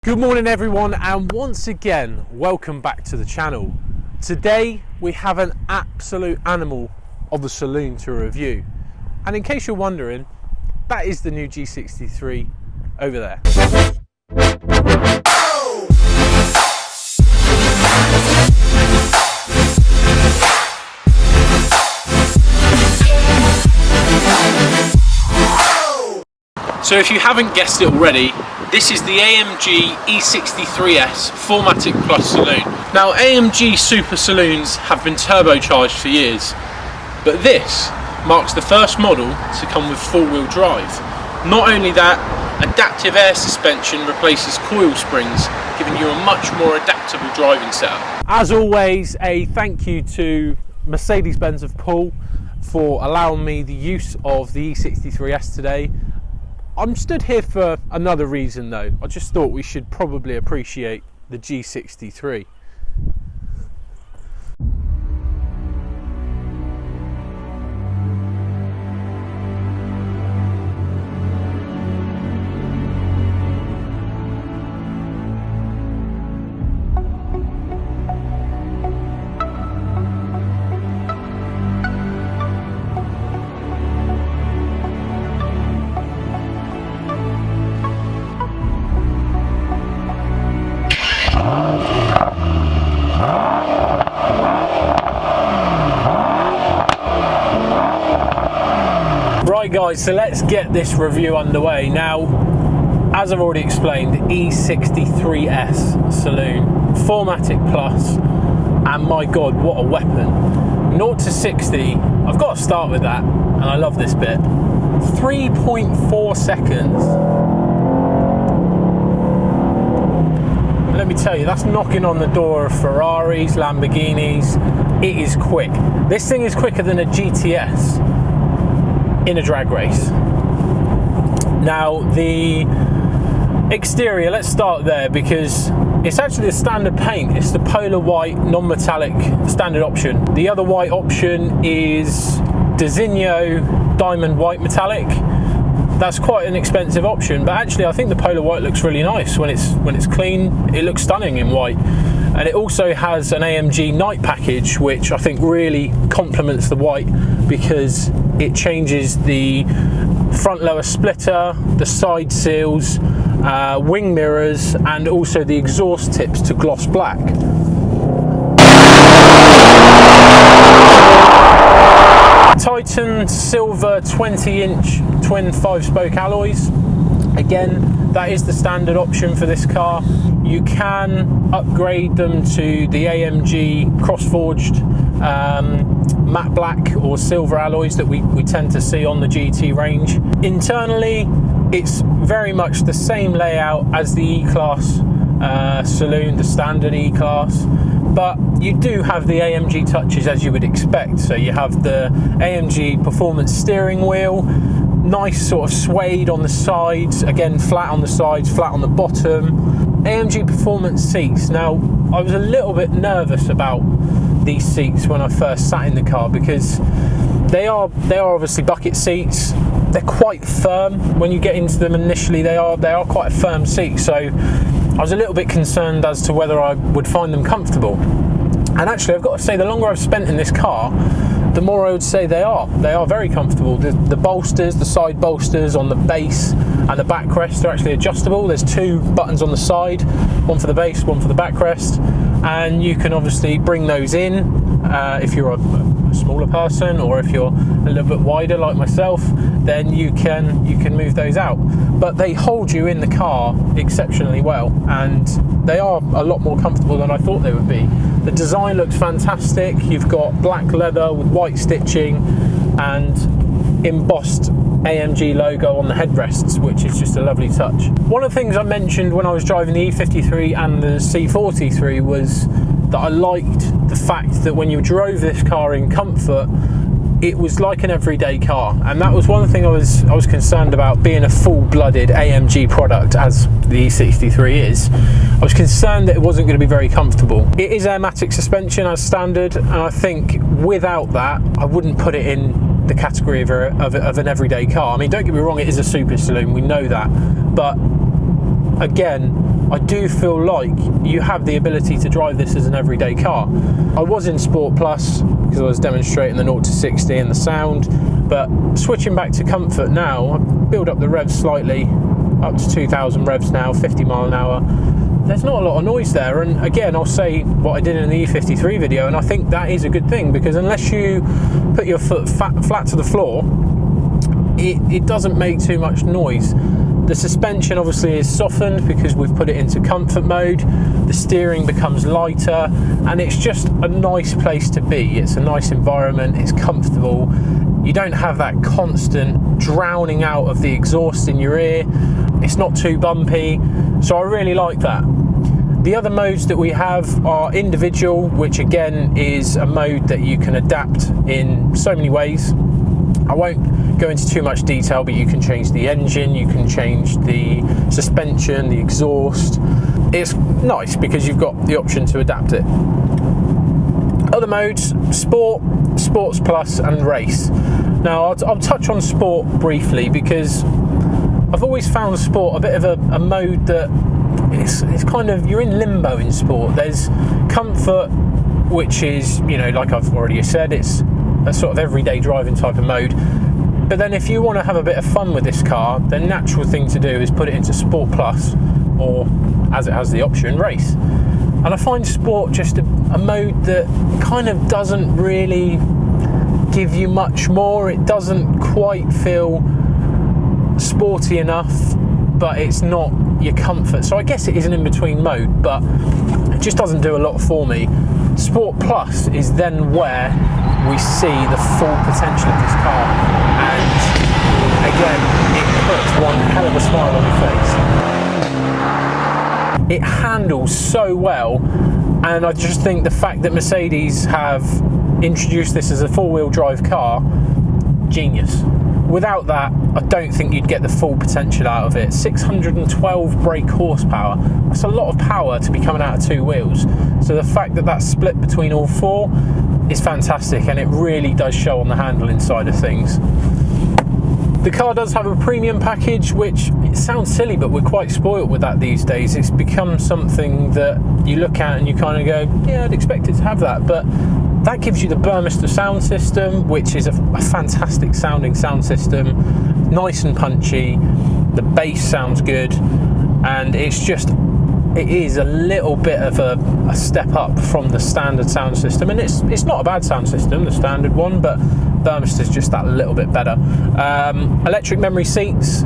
Good morning everyone, and once again welcome back to the channel. Today we have an absolute animal of a saloon to review, and in case you're wondering, that is the new G63 over there. So if you haven't guessed it already, this is the AMG E63S 4Matic Plus saloon. Now AMG Super Saloons have been turbocharged for years, but this marks the first model to come with four-wheel drive. Not only that, adaptive air suspension replaces coil springs, giving you a much more adaptable driving setup. As always, a thank you to Mercedes Benz of Poole for allowing me the use of the E63S today. I'm stood here for another reason though. I just thought we should probably appreciate the G63. Right guys, so let's get this review underway. Now, as I've already explained, E63S Saloon, 4Matic Plus, and my god, what a weapon. 0 to 60, I've got to start with that, and I love this bit. 3.4 seconds. Let me tell you, that's knocking on the door of Ferraris, Lamborghinis. It is quick. This thing is quicker than a GTS in a drag race. Now the exterior, let's start there because it's actually the standard paint. It's the polar white non-metallic standard option. The other white option is Designo diamond white metallic. That's quite an expensive option, but actually I think the polar white looks really nice when it's clean. It looks stunning in white. And it also has an AMG night package, which I think really complements the white because it changes the front lower splitter, the side seals, wing mirrors, and also the exhaust tips to gloss black. Titan silver 20-inch twin 5-spoke alloys. Again, that is the standard option for this car. You can upgrade them to the AMG cross-forged matte black or silver alloys that we tend to see on the GT range. Internally, it's very much the same layout as the E-Class saloon, the standard E-Class, but you do have the AMG touches as you would expect. So you have the AMG performance steering wheel, nice sort of suede on the sides, again flat on the sides, flat on the bottom. AMG performance seats. Now I was a little bit nervous about these seats when I first sat in the car because they are obviously bucket seats. They're quite firm when you get into them initially. They are quite a firm seat, so I was a little bit concerned as to whether I would find them comfortable. And actually I've got to say, the longer I've spent in this car, the more I would say they are very comfortable. The bolsters, the side bolsters on the base and the backrest are actually adjustable. There's two buttons on the side, one for the base, one for the backrest, and you can obviously bring those in if you're a smaller person, or if you're a little bit wider like myself, then you can move those out. But they hold you in the car exceptionally well, and they are a lot more comfortable than I thought they would be. The design looks fantastic. You've got black leather with white stitching and embossed AMG logo on the headrests, which is just a lovely touch. One of the things I mentioned when I was driving the E53 and the C43 was that I liked the fact that when you drove this car in comfort, it was like an everyday car, and that was one thing I was concerned about, being a full-blooded AMG product as the E63 is. I was concerned that it wasn't going to be very comfortable. It is airmatic suspension as standard, and I think without that I wouldn't put it in the category of an everyday car. I mean, don't get me wrong, it is a super saloon, we know that, but again, I do feel like you have the ability to drive this as an everyday car. I was in Sport Plus because I was demonstrating the 0 to 60 and the sound, but switching back to comfort now, I build up the revs slightly, up to 2,000 revs now, 50 mile an hour. There's not a lot of noise there, and again, I'll say what I did in the E53 video, and I think that is a good thing, because unless you put your foot flat to the floor, it doesn't make too much noise. The suspension obviously is softened because we've put it into comfort mode. The steering becomes lighter, and it's just a nice place to be. It's a nice environment, it's comfortable. You don't have that constant drowning out of the exhaust in your ear. It's not too bumpy, so I really like that. The other modes that we have are individual, which again is a mode that you can adapt in so many ways. I won't go into too much detail, but you can change the engine, you can change the suspension, the exhaust. It's nice because you've got the option to adapt it. Other modes: Sport, Sports Plus and Race. Now I'll touch on Sport briefly because I've always found Sport a bit of a mode that it's kind of, you're in limbo in Sport. There's comfort, which is, you know, like I've already said, it's a sort of everyday driving type of mode. But then if you want to have a bit of fun with this car, the natural thing to do is put it into Sport Plus, or as it has the option, Race. And I find Sport just a mode that kind of doesn't really give you much more. It doesn't quite feel sporty enough, but it's not your comfort. So I guess it is an in-between mode, but it just doesn't do a lot for me. Sport Plus is then where we see the full potential of this car, and again, it puts one hell of a smile on your face. It handles so well, and I just think the fact that Mercedes have introduced this as a four-wheel drive car, genius. Without that, I don't think you'd get the full potential out of it. 612 brake horsepower, that's a lot of power to be coming out of two wheels. So the fact that that's split between all four is fantastic, and it really does show on the handling side of things. The car does have a premium package, which it sounds silly, but we're quite spoiled with that these days. It's become something that you look at and you kind of go, yeah, I'd expect it to have that, but that gives you the Burmester sound system, which is a fantastic sounding sound system, nice and punchy. The bass sounds good, and it is a little bit of a step up from the standard sound system, and it's not a bad sound system, the standard one, but Burmester's just that little bit better. Electric memory seats.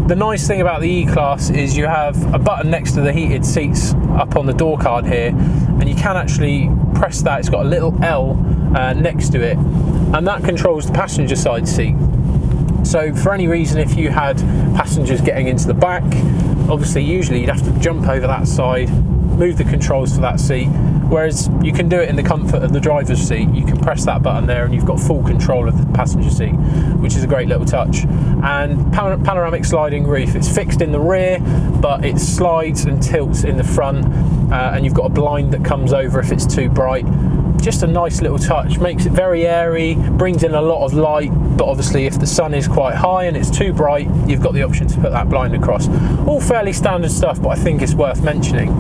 The nice thing about the E-Class is you have a button next to the heated seats up on the door card here, and you can actually press that. It's got a little L next to it, and that controls the passenger side seat. So for any reason, if you had passengers getting into the back, obviously usually you'd have to jump over that side, move the controls for that seat, whereas you can do it in the comfort of the driver's seat. You can press that button there and you've got full control of the passenger seat, which is a great little touch. And panoramic sliding roof. It's fixed in the rear, but it slides and tilts in the front, and you've got a blind that comes over if it's too bright. Just a nice little touch, makes it very airy, brings in a lot of light, but obviously if the sun is quite high and it's too bright, you've got the option to put that blind across. All fairly standard stuff, but I think it's worth mentioning.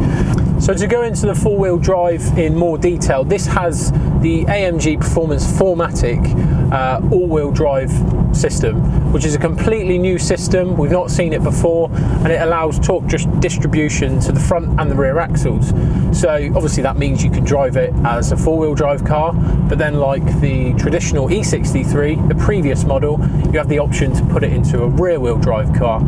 So to go into the four-wheel drive in more detail, this has the AMG Performance 4Matic all-wheel drive system, which is a completely new system. We've not seen it before, and it allows torque distribution to the front and the rear axles. So obviously that means you can drive it as a four-wheel drive car, but then like the traditional E63, the previous model, you have the option to put it into a rear-wheel drive car.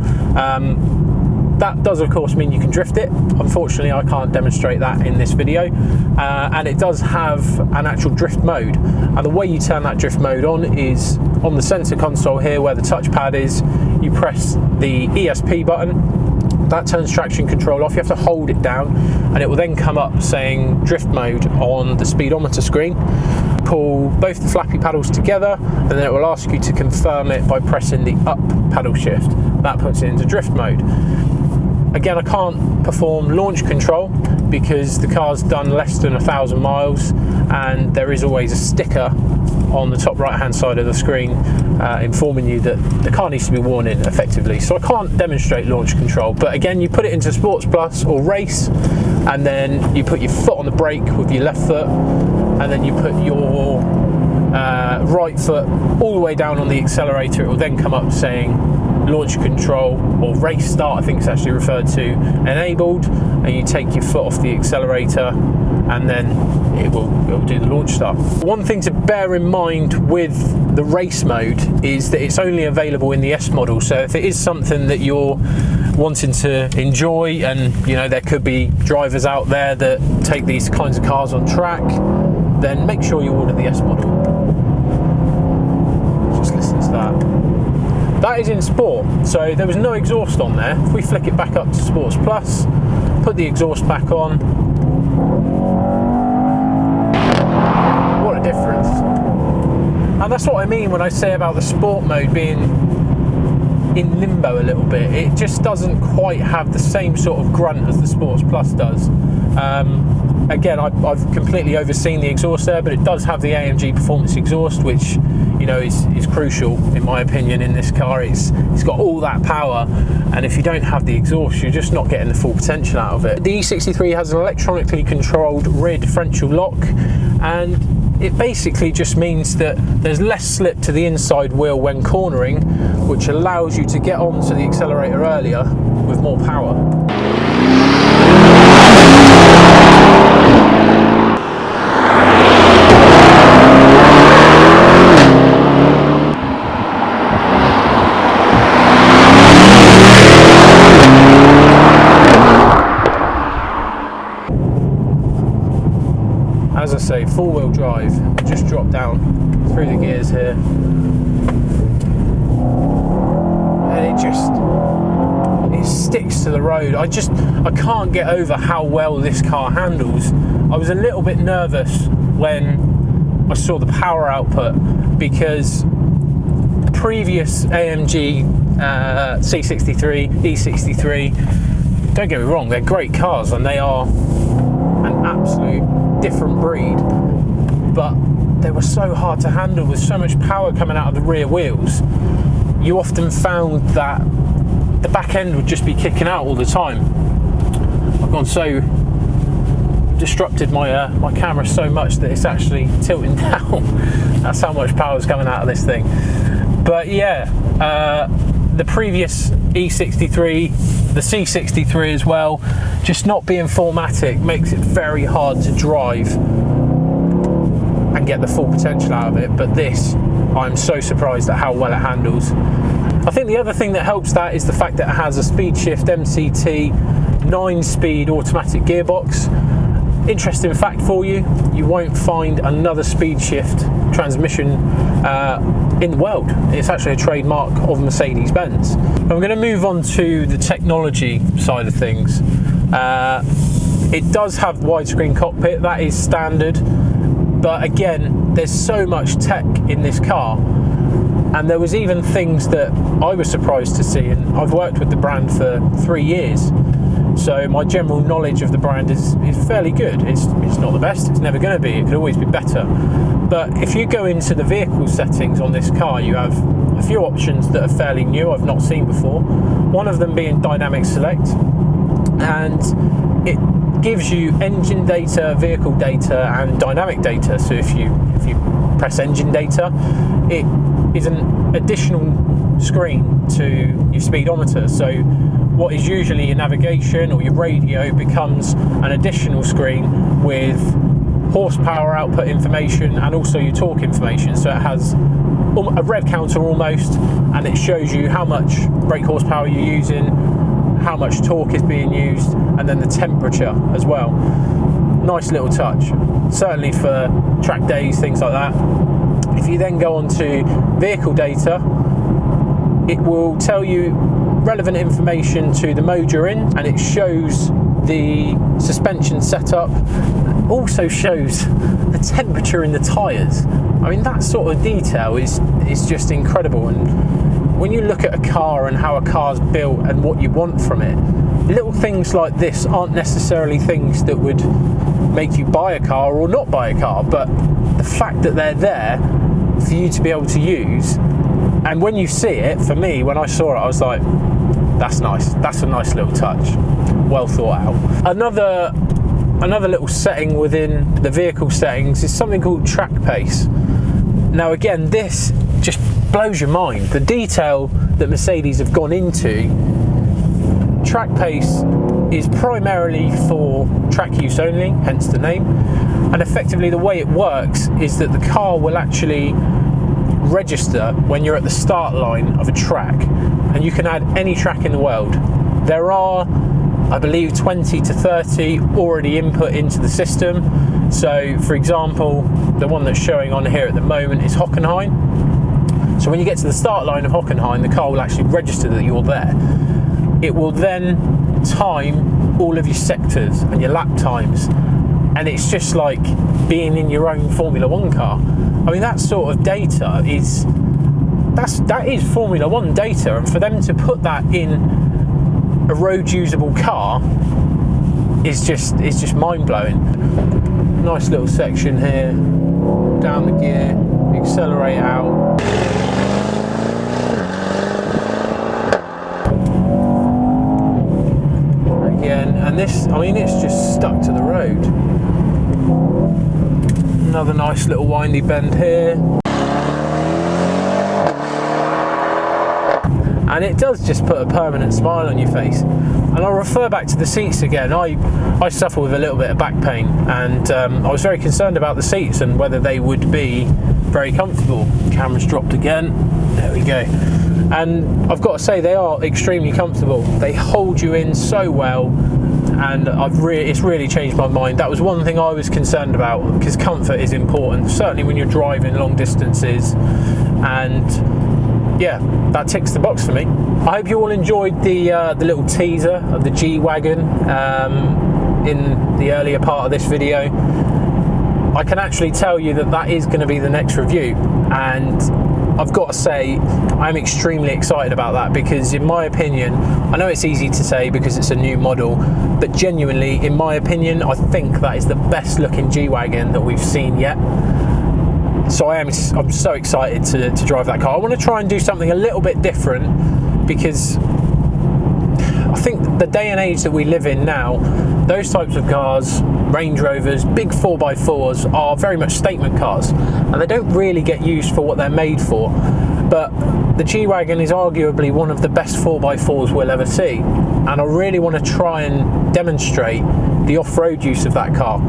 That does of course mean you can drift it. Unfortunately I can't demonstrate that in this video, and it does have an actual drift mode, and the way you turn that drift mode on is on the center console here where the touchpad is. You press the ESP button, that turns traction control off. You have to hold it down and it will then come up saying drift mode on the speedometer screen. Pull both the flappy paddles together and then it will ask you to confirm it by pressing the up paddle shift. That puts it into drift mode. Again, I can't perform launch control because the car's done less than 1,000 miles, and there is always a sticker on the top right hand side of the screen informing you that the car needs to be worn in effectively. So I can't demonstrate launch control, but again, you put it into Sports Plus or Race, and then you put your foot on the brake with your left foot, and then you put your right foot all the way down on the accelerator. It will then come up saying launch control or race start, I think it's actually referred to, enabled, and you take your foot off the accelerator and then it will do the launch start. One thing to bear in mind with the race mode is that it's only available in the S model, so if it is something that you're wanting to enjoy, and you know there could be drivers out there that take these kinds of cars on track, then make sure you order the S model. Just listen to that. That is in Sport, so there was no exhaust on there. If we flick it back up to Sports Plus, put the exhaust back on, what a difference. And that's what I mean when I say about the Sport mode being in limbo a little bit. It just doesn't quite have the same sort of grunt as the Sports Plus does. Again, I've completely overseen the exhaust there, but it does have the AMG performance exhaust, which you know is crucial in my opinion in this car. It's got all that power, and if you don't have the exhaust, you're just not getting the full potential out of it. The E63 has an electronically controlled rear differential lock, and it basically just means that there's less slip to the inside wheel when cornering, which allows you to get onto the accelerator earlier with more power. As I say, four-wheel drive, just drop down through the gears here, and it sticks to the road. I can't get over how well this car handles. I was a little bit nervous when I saw the power output, because previous AMG C63, E63, don't get me wrong, they're great cars and they are an absolute different breed, but they were so hard to handle with so much power coming out of the rear wheels. You often found that the back end would just be kicking out all the time. I've gone so disrupted my camera so much that it's actually tilting down. That's how much power is coming out of this thing. But yeah, the previous E63, the C63 as well, just not being 4Matic makes it very hard to drive and get the full potential out of it. But this, I'm so surprised at how well it handles. I think the other thing that helps that is the fact that it has a speed shift MCT 9-speed automatic gearbox. Interesting fact for you, you won't find another speed shift transmission in the world. It's actually a trademark of Mercedes Benz. I'm going to move on to the technology side of things. It does have widescreen cockpit, that is standard, but again, there's so much tech in this car, and there was even things that I was surprised to see, and I've worked with the brand for 3 years, so my general knowledge of the brand is fairly good. It's not the best, it's never going to be, it could always be better. But if you go into the vehicle settings on this car, you have a few options that are fairly new, I've not seen before. One of them being dynamic select, and it gives you engine data, vehicle data, and dynamic data. So if you press engine data, it is an additional screen to your speedometer. So what is usually your navigation or your radio becomes an additional screen with horsepower output information and also your torque information. So it has a rev counter almost, and it shows you how much brake horsepower you're using, how much torque is being used, and then the temperature as well. Nice little touch, certainly for track days, things like that. If you then go on to vehicle data, it will tell you relevant information to the mode you're in, and it shows the suspension setup, also shows the temperature in the tyres. I mean, that sort of detail is just incredible. And when you look at a car and how a car's built and what you want from it, little things like this aren't necessarily things that would make you buy a car or not buy a car, but the fact that they're there for you to be able to use, and when you see it, for me, when I saw it, I was like, that's nice. That's a nice little touch. Well thought out. Another little setting within the vehicle settings is something called track pace. Now again, this just blows your mind. The detail that Mercedes have gone into. Track pace is primarily for track use only, hence the name. And effectively the way it works is that the car will actually register when you're at the start line of a track, and you can add any track in the world. There are, I believe, 20 to 30 already input into the system. So for example, the one that's showing on here at the moment is Hockenheim. So when you get to the start line of Hockenheim, the car will actually register that you're there. It will then time all of your sectors and your lap times, and it's just like being in your own Formula One car. I mean, that sort of data is Formula One data, and for them to put that in a road usable car is just mind blowing. Nice little section here, down the gear, accelerate out. And this, I mean, it's just stuck to the road. Another nice little windy bend here. And it does just put a permanent smile on your face. And I'll refer back to the seats again. I suffer with a little bit of back pain, and I was very concerned about the seats and whether they would be very comfortable. Camera's dropped again. There we go. And I've got to say, they are extremely comfortable. They hold you in so well, and it's really changed my mind. That was one thing I was concerned about, because comfort is important, certainly when you're driving long distances. And yeah, that ticks the box for me. I hope you all enjoyed the little teaser of the G-Wagon in the earlier part of this video. I can actually tell you that is going to be the next review, and I've got to say I'm extremely excited about that, because in my opinion, I know it's easy to say because it's a new model, but genuinely, in my opinion, I think that is the best looking G-Wagon that we've seen yet. So I'm so excited to drive that car. I want to try and do something a little bit different, because I think the day and age that we live in now, those types of cars, Range Rovers, big 4x4s, are very much statement cars, and they don't really get used for what they're made for. But the G-Wagon is arguably one of the best 4x4s we'll ever see, and I really want to try and demonstrate the off-road use of that car.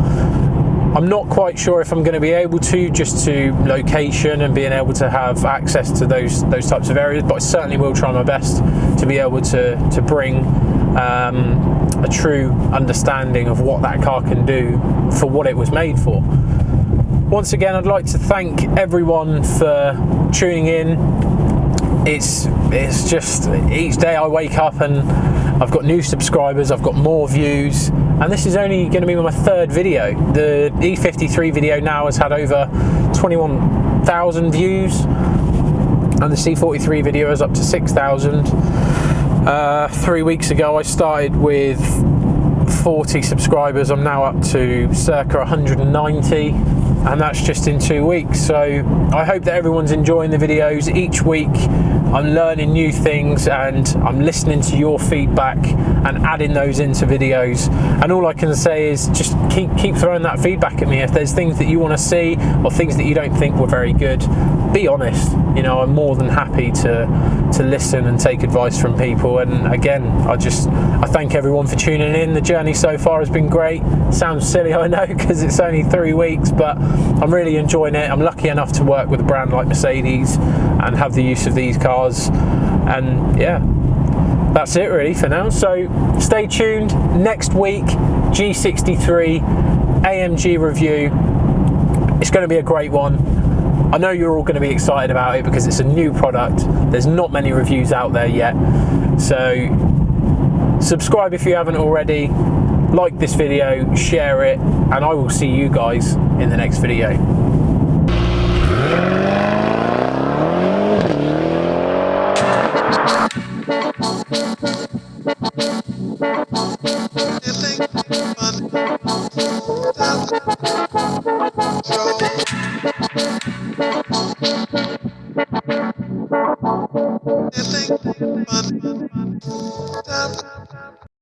I'm not quite sure if I'm going to be able to, just to location and being able to have access to those types of areas, but I certainly will try my best to be able to bring a true understanding of what that car can do for what it was made for. Once again, I'd like to thank everyone for tuning in. It's just each day I wake up and I've got new subscribers, I've got more views, and this is only going to be my third video. The E53 video now has had over 21,000 views, and the C43 video is up to 6,000. 3 weeks ago I started with 40 subscribers. I'm now up to circa 190, and that's just in 2 weeks. So I hope that everyone's enjoying the videos. Each week I'm learning new things, and I'm listening to your feedback and adding those into videos. And all I can say is just keep throwing that feedback at me. If there's things that you want to see or things that you don't think were very good, be honest. You know, I'm more than happy to listen and take advice from people. And again, I thank everyone for tuning in. The journey so far has been great. Sounds silly, I know, because it's only 3 weeks, but I'm really enjoying it. I'm lucky enough to work with a brand like Mercedes and have the use of these cars. And yeah, that's it really for now. So stay tuned. Next week, G63 AMG review. It's going to be a great one. I know you're all going to be excited about it because it's a new product. There's not many reviews out there yet. So subscribe if you haven't already. Like this video, share it, and I will see you guys in the next video.